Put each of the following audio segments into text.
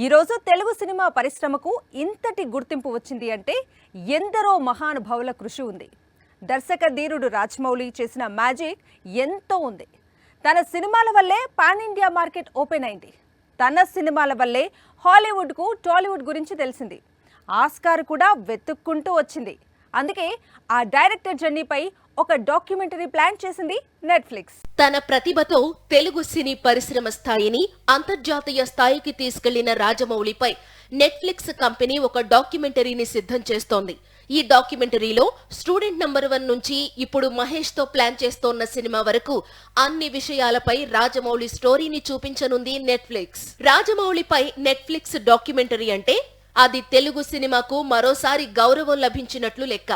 ఈరోజు తెలుగు సినిమా పరిశ్రమకు ఇంతటి గుర్తింపు వచ్చింది అంటే ఎందరో మహానుభావుల కృషి ఉంది. దర్శక ధీరుడు రాజమౌళి చేసిన మ్యాజిక్ ఎంతో ఉంది. తన సినిమాల వల్లే పాన్ ఇండియా మార్కెట్ ఓపెన్ అయింది. తన సినిమాల వల్లే హాలీవుడ్కు టాలీవుడ్ గురించి తెలిసింది. ఆస్కార్ కూడా వెతుక్కుంటూ వచ్చింది. అందుకే ఆ డైరెక్టర్ జర్నీపై ఒక డాక్యుమెంటరీ ప్లాన్ చేసింది నెట్ఫ్లిక్స్. తన ప్రతిభతో తెలుగు సినీ పరిశ్రమ స్థాయిని అంతర్జాతీయ స్థాయికి తీసుకెళ్లిన రాజమౌళిపై నెట్ఫ్లిక్స్ కంపెనీ ఒక డాక్యుమెంటరీని సిద్ధం చేస్తోంది. ఈ డాక్యుమెంటరీలో స్టూడెంట్ నంబర్ 1 నుంచి ఇప్పుడు మహేష్ తో ప్లాన్ చేస్తోన్న సినిమా వరకు అన్ని విషయాలపై రాజమౌళి స్టోరీని చూపించనుంది నెట్ఫ్లిక్స్. రాజమౌళిపై నెట్ఫ్లిక్స్ డాక్యుమెంటరీ అంటే అది తెలుగు సినిమాకు మరోసారి గౌరవం లభించినట్లు లెక్క.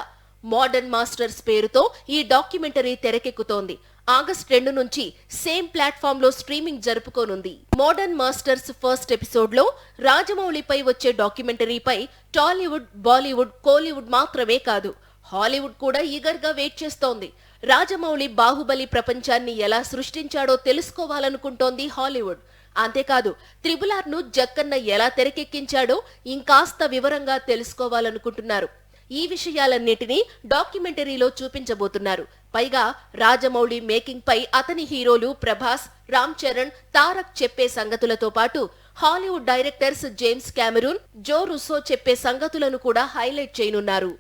మోడర్న్ మాస్టర్స్ పేరుతో ఈ డాక్యుమెంటరీ తెరకెక్కుతోంది. ఆగస్టు 2 నుంచి సేమ్ ప్లాట్ఫామ్ లో స్ట్రీమింగ్ జరుపుకోనుంది. మోడర్న్ మాస్టర్స్ ఫస్ట్ ఎపిసోడ్ లో రాజమౌళిపై వచ్చే డాక్యుమెంటరీపై టాలీవుడ్, బాలీవుడ్, కోలీవుడ్ మాత్రమే కాదు, హాలీవుడ్ కూడా ఈగర్ గా వెయిట్ చేస్తోంది. రాజమౌళి బాహుబలి ప్రపంచాన్ని ఎలా సృష్టించాడో తెలుసుకోవాలనుకుంటోంది హాలీవుడ్. అంతేకాదు, RRR ను జక్కన్న ఎలా తెరకెక్కించాడో ఇంకాస్త వివరంగా తెలుసుకోవాలనుకుంటున్నారు. ఈ విషయాలన్నిటినీ డాక్యుమెంటరీలో చూపించబోతున్నారు. పైగా రాజమౌళి మేకింగ్ పై అతని హీరోలు ప్రభాస్, రామ్ చరణ్, తారక్ చెప్పే సంగతులతో పాటు హాలీవుడ్ డైరెక్టర్స్ జేమ్స్ కెమెరూన్, జో రుస్సో చెప్పే సంగతులను కూడా హైలైట్ చేయనున్నారు.